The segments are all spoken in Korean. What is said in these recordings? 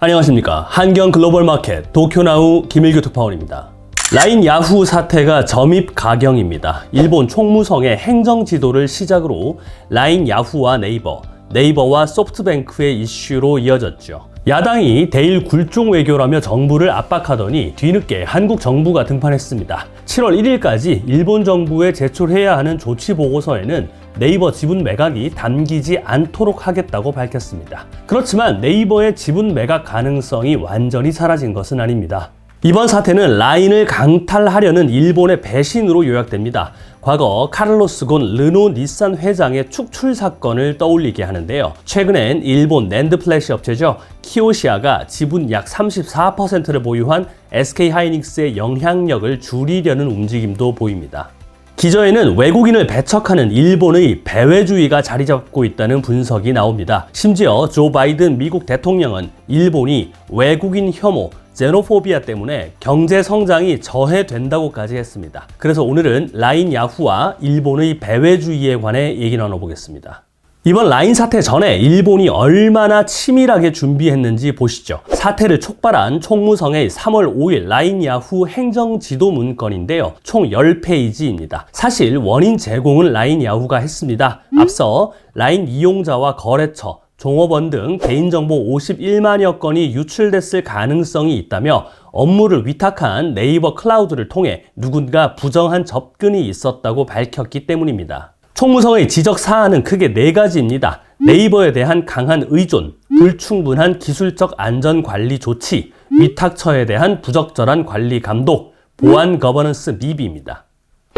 안녕하십니까. 한경 글로벌 마켓 도쿄나우 김일규 특파원입니다. 라인 야후 사태가 점입 가경입니다. 일본 총무성의 행정 지도를 시작으로 라인 야후와 네이버, 네이버와 소프트뱅크의 이슈로 이어졌죠. 야당이 대일 굴종 외교라며 정부를 압박하더니 뒤늦게 한국 정부가 등판했습니다. 7월 1일까지 일본 정부에 제출해야 하는 조치 보고서에는 네이버 지분 매각이 담기지 않도록 하겠다고 밝혔습니다. 그렇지만 네이버의 지분 매각 가능성이 완전히 사라진 것은 아닙니다. 이번 사태는 라인을 강탈하려는 일본의 배신으로 요약됩니다. 과거 카를로스 곤 르노 닛산 회장의 축출 사건을 떠올리게 하는데요. 최근엔 일본 낸드 플래시 업체죠. 키오시아가 지분 약 34%를 보유한 SK하이닉스의 영향력을 줄이려는 움직임도 보입니다. 기저에는 외국인을 배척하는 일본의 배회주의가 자리 잡고 있다는 분석이 나옵니다. 심지어 조 바이든 미국 대통령은 일본이 외국인 혐오, 제노포비아 때문에 경제 성장이 저해된다고까지 했습니다. 그래서 오늘은 라인 야후와 일본의 배회주의에 관해 얘기 나눠보겠습니다. 이번 라인 사태 전에 일본이 얼마나 치밀하게 준비했는지 보시죠. 사태를 촉발한 총무성의 3월 5일 라인 야후 행정지도 문건인데요. 총 10페이지입니다. 사실 원인 제공은 라인 야후가 했습니다. 앞서 라인 이용자와 거래처, 종업원 등 개인정보 51만여 건이 유출됐을 가능성이 있다며 업무를 위탁한 네이버 클라우드를 통해 누군가 부정한 접근이 있었다고 밝혔기 때문입니다. 총무성의 지적 사안은 크게 4가지입니다. 네이버에 대한 강한 의존, 불충분한 기술적 안전 관리 조치, 위탁처에 대한 부적절한 관리 감독, 보안 거버넌스 미비입니다.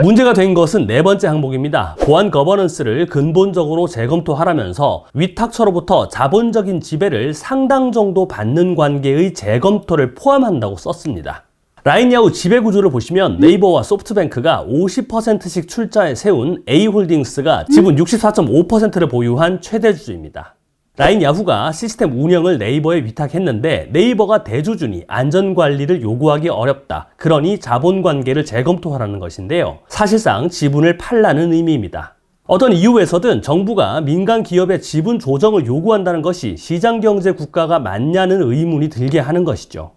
문제가 된 것은 4번째 항목입니다. 보안 거버넌스를 근본적으로 재검토하라면서 위탁처로부터 자본적인 지배를 상당 정도 받는 관계의 재검토를 포함한다고 썼습니다. 라인 야후 지배구조를 보시면 네이버와 소프트뱅크가 50%씩 출자에 세운 A홀딩스가 지분 64.5%를 보유한 최대주주입니다. 라인 야후가 시스템 운영을 네이버에 위탁했는데 네이버가 대주주니 안전관리를 요구하기 어렵다. 그러니 자본관계를 재검토하라는 것인데요. 사실상 지분을 팔라는 의미입니다. 어떤 이유에서든 정부가 민간 기업의 지분 조정을 요구한다는 것이 시장경제 국가가 맞냐는 의문이 들게 하는 것이죠.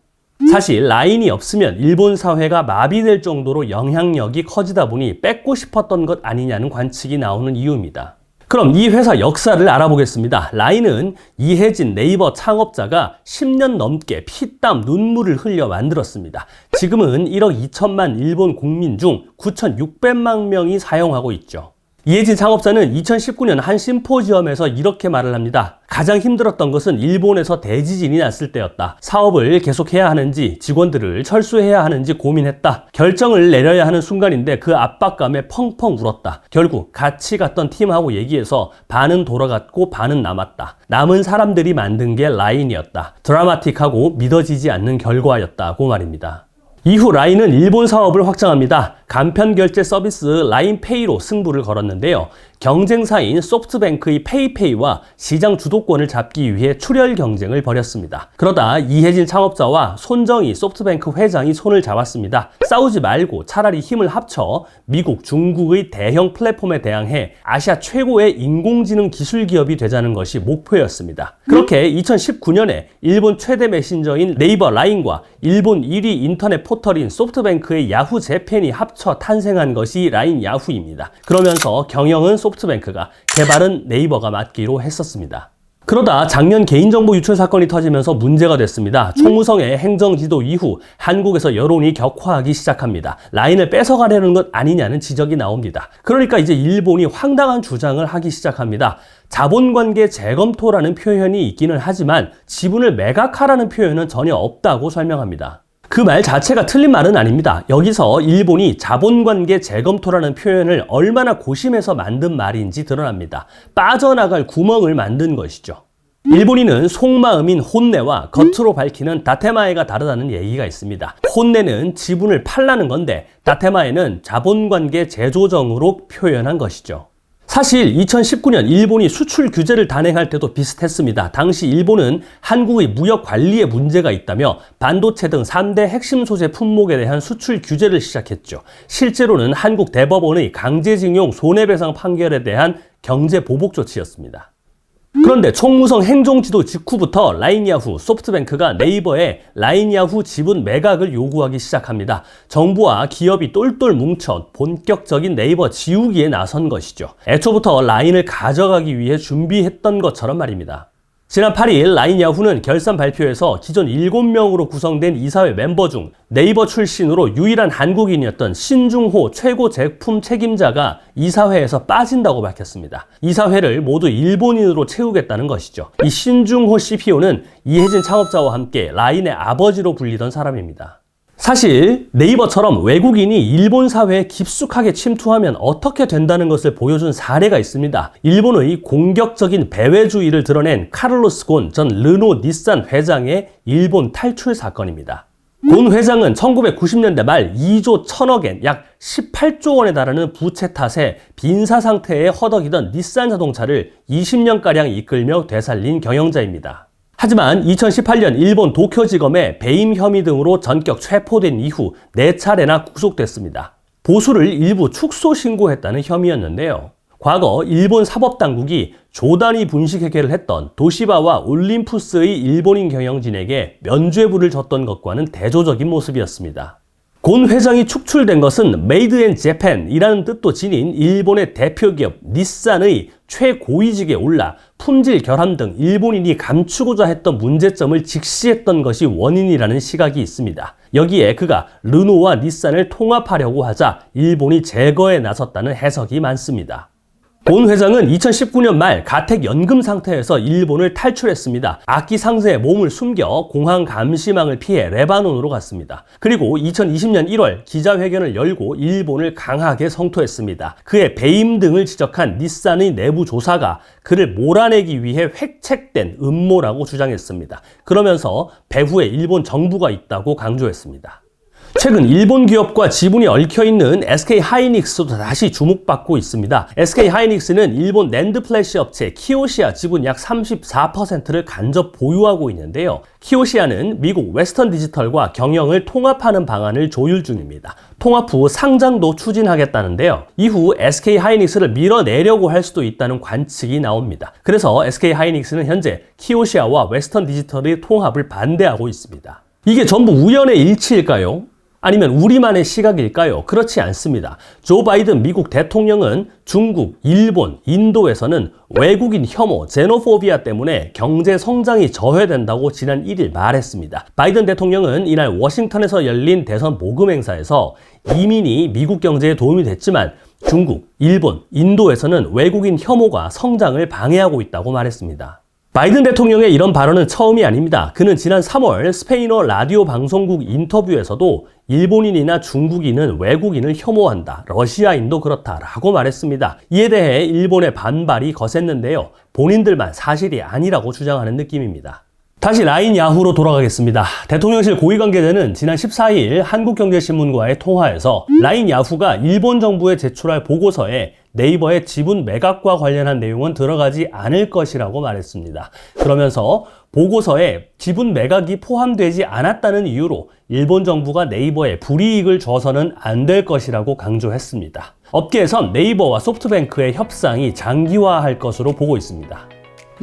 사실 라인이 없으면 일본 사회가 마비될 정도로 영향력이 커지다 보니 뺏고 싶었던 것 아니냐는 관측이 나오는 이유입니다. 그럼 이 회사 역사를 알아보겠습니다. 라인은 이해진 네이버 창업자가 10년 넘게 피땀 눈물을 흘려 만들었습니다. 지금은 1억 2천만 일본 국민 중 9,600만 명이 사용하고 있죠. 이해진 창업자는 2019년 한 심포지엄에서 이렇게 말을 합니다. 가장 힘들었던 것은 일본에서 대지진이 났을 때였다. 사업을 계속해야 하는지 직원들을 철수해야 하는지 고민했다. 결정을 내려야 하는 순간인데 그 압박감에 펑펑 울었다. 결국 같이 갔던 팀하고 얘기해서 반은 돌아갔고 반은 남았다. 남은 사람들이 만든 게 라인이었다. 드라마틱하고 믿어지지 않는 결과였다고 말입니다. 이후 라인은 일본 사업을 확장합니다. 간편결제 서비스 라인페이로 승부를 걸었는데요. 경쟁사인 소프트뱅크의 페이페이와 시장 주도권을 잡기 위해 출혈 경쟁을 벌였습니다. 그러다 이해진 창업자와 손정희 소프트뱅크 회장이 손을 잡았습니다. 싸우지 말고 차라리 힘을 합쳐 미국, 중국의 대형 플랫폼에 대항해 아시아 최고의 인공지능 기술 기업이 되자는 것이 목표였습니다. 그렇게 2019년에 일본 최대 메신저인 네이버 라인과 일본 1위 인터넷 포털인 소프트뱅크의 야후 재팬이 합쳐 탄생한 것이 라인 야후입니다. 그러면서 경영은 소프트뱅크가, 개발은 네이버가 맡기로 했었습니다. 그러다 작년 개인정보 유출 사건이 터지면서 문제가 됐습니다. 총무성의 행정지도 이후 한국에서 여론이 격화하기 시작합니다. 라인을 뺏어가려는 것 아니냐는 지적이 나옵니다. 그러니까 이제 일본이 황당한 주장을 하기 시작합니다. 자본관계 재검토라는 표현이 있기는 하지만 지분을 매각하라는 표현은 전혀 없다고 설명합니다. 그 말 자체가 틀린 말은 아닙니다. 여기서 일본이 자본관계 재검토라는 표현을 얼마나 고심해서 만든 말인지 드러납니다. 빠져나갈 구멍을 만든 것이죠. 일본인은 속마음인 혼내와 겉으로 밝히는 다테마에가 다르다는 얘기가 있습니다. 혼내는 지분을 팔라는 건데 다테마에는 자본관계 재조정으로 표현한 것이죠. 사실 2019년 일본이 수출 규제를 단행할 때도 비슷했습니다. 당시 일본은 한국의 무역 관리에 문제가 있다며 반도체 등 3대 핵심 소재 품목에 대한 수출 규제를 시작했죠. 실제로는 한국 대법원의 강제징용 손해배상 판결에 대한 경제 보복 조치였습니다. 그런데 총무성 행정지도 직후부터 라인야후, 소프트뱅크가 네이버에 라인야후 지분 매각을 요구하기 시작합니다. 정부와 기업이 똘똘 뭉쳐 본격적인 네이버 지우기에 나선 것이죠. 애초부터 라인을 가져가기 위해 준비했던 것처럼 말입니다. 지난 8일 라인야후는 결산 발표에서 기존 7명으로 구성된 이사회 멤버 중 네이버 출신으로 유일한 한국인이었던 신중호 최고 제품 책임자가 이사회에서 빠진다고 밝혔습니다. 이사회를 모두 일본인으로 채우겠다는 것이죠. 이 신중호 CPO는 이혜진 창업자와 함께 라인의 아버지로 불리던 사람입니다. 사실 네이버처럼 외국인이 일본 사회에 깊숙하게 침투하면 어떻게 된다는 것을 보여준 사례가 있습니다. 일본의 공격적인 배회주의를 드러낸 카를로스 곤 전 르노 닛산 회장의 일본 탈출 사건입니다. 곤 회장은 1990년대 말 2조 1000억엔 약 18조 원에 달하는 부채 탓에 빈사 상태에 허덕이던 닛산 자동차를 20년가량 이끌며 되살린 경영자입니다. 하지만 2018년 일본 도쿄지검에 배임 혐의 등으로 전격 체포된 이후 4차례나 구속됐습니다. 보수를 일부 축소 신고했다는 혐의였는데요. 과거 일본 사법당국이 조단위 분식회계를 했던 도시바와 올림푸스의 일본인 경영진에게 면죄부를 줬던 것과는 대조적인 모습이었습니다. 곤 회장이 축출된 것은 메이드 인 재팬이라는 뜻도 지닌 일본의 대표기업 닛산의 최고위직에 올라 품질 결함 등 일본인이 감추고자 했던 문제점을 직시했던 것이 원인이라는 시각이 있습니다. 여기에 그가 르노와 닛산을 통합하려고 하자 일본이 제거에 나섰다는 해석이 많습니다. 곤 회장은 2019년 말 가택연금 상태에서 일본을 탈출했습니다. 악기 상세에 몸을 숨겨 공항 감시망을 피해 레바논으로 갔습니다. 그리고 2020년 1월 기자회견을 열고 일본을 강하게 성토했습니다. 그의 배임 등을 지적한 닛산의 내부 조사가 그를 몰아내기 위해 획책된 음모라고 주장했습니다. 그러면서 배후에 일본 정부가 있다고 강조했습니다. 최근 일본 기업과 지분이 얽혀있는 SK하이닉스도 다시 주목받고 있습니다. SK하이닉스는 일본 낸드 플래시 업체 키오시아 지분 약 34%를 간접 보유하고 있는데요. 키오시아는 미국 웨스턴 디지털과 경영을 통합하는 방안을 조율 중입니다. 통합 후 상장도 추진하겠다는데요. 이후 SK하이닉스를 밀어내려고 할 수도 있다는 관측이 나옵니다. 그래서 SK하이닉스는 현재 키오시아와 웨스턴 디지털의 통합을 반대하고 있습니다. 이게 전부 우연의 일치일까요? 아니면 우리만의 시각일까요? 그렇지 않습니다. 조 바이든 미국 대통령은 중국, 일본, 인도에서는 외국인 혐오, 제노포비아 때문에 경제 성장이 저해된다고 지난 1일 말했습니다. 바이든 대통령은 이날 워싱턴에서 열린 대선 모금 행사에서 이민이 미국 경제에 도움이 됐지만 중국, 일본, 인도에서는 외국인 혐오가 성장을 방해하고 있다고 말했습니다. 바이든 대통령의 이런 발언은 처음이 아닙니다. 그는 지난 3월 스페인어 라디오 방송국 인터뷰에서도 일본인이나 중국인은 외국인을 혐오한다. 러시아인도 그렇다라고 말했습니다. 이에 대해 일본의 반발이 거셌는데요. 본인들만 사실이 아니라고 주장하는 느낌입니다. 다시 라인야후로 돌아가겠습니다. 대통령실 고위 관계자는 지난 14일 한국경제신문과의 통화에서 라인야후가 일본 정부에 제출할 보고서에 네이버의 지분 매각과 관련한 내용은 들어가지 않을 것이라고 말했습니다. 그러면서 보고서에 지분 매각이 포함되지 않았다는 이유로 일본 정부가 네이버에 불이익을 줘서는 안 될 것이라고 강조했습니다. 업계에선 네이버와 소프트뱅크의 협상이 장기화할 것으로 보고 있습니다.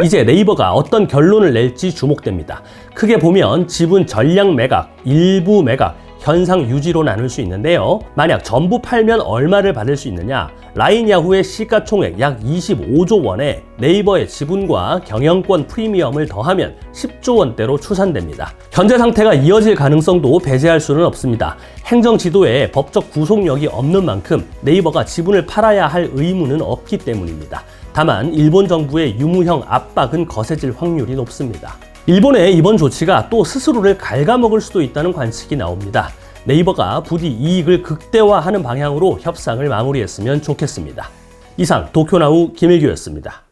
이제 네이버가 어떤 결론을 낼지 주목됩니다. 크게 보면 지분 전량 매각, 일부 매각, 현상 유지로 나눌 수 있는데요. 만약 전부 팔면 얼마를 받을 수 있느냐? 라인야후의 시가총액 약 25조 원에 네이버의 지분과 경영권 프리미엄을 더하면 10조 원대로 추산됩니다. 현재 상태가 이어질 가능성도 배제할 수는 없습니다. 행정 지도에 법적 구속력이 없는 만큼 네이버가 지분을 팔아야 할 의무는 없기 때문입니다. 다만 일본 정부의 유무형 압박은 거세질 확률이 높습니다. 일본의 이번 조치가 또 스스로를 갉아먹을 수도 있다는 관측이 나옵니다. 네이버가 부디 이익을 극대화하는 방향으로 협상을 마무리했으면 좋겠습니다. 이상 도쿄나우 김일규였습니다.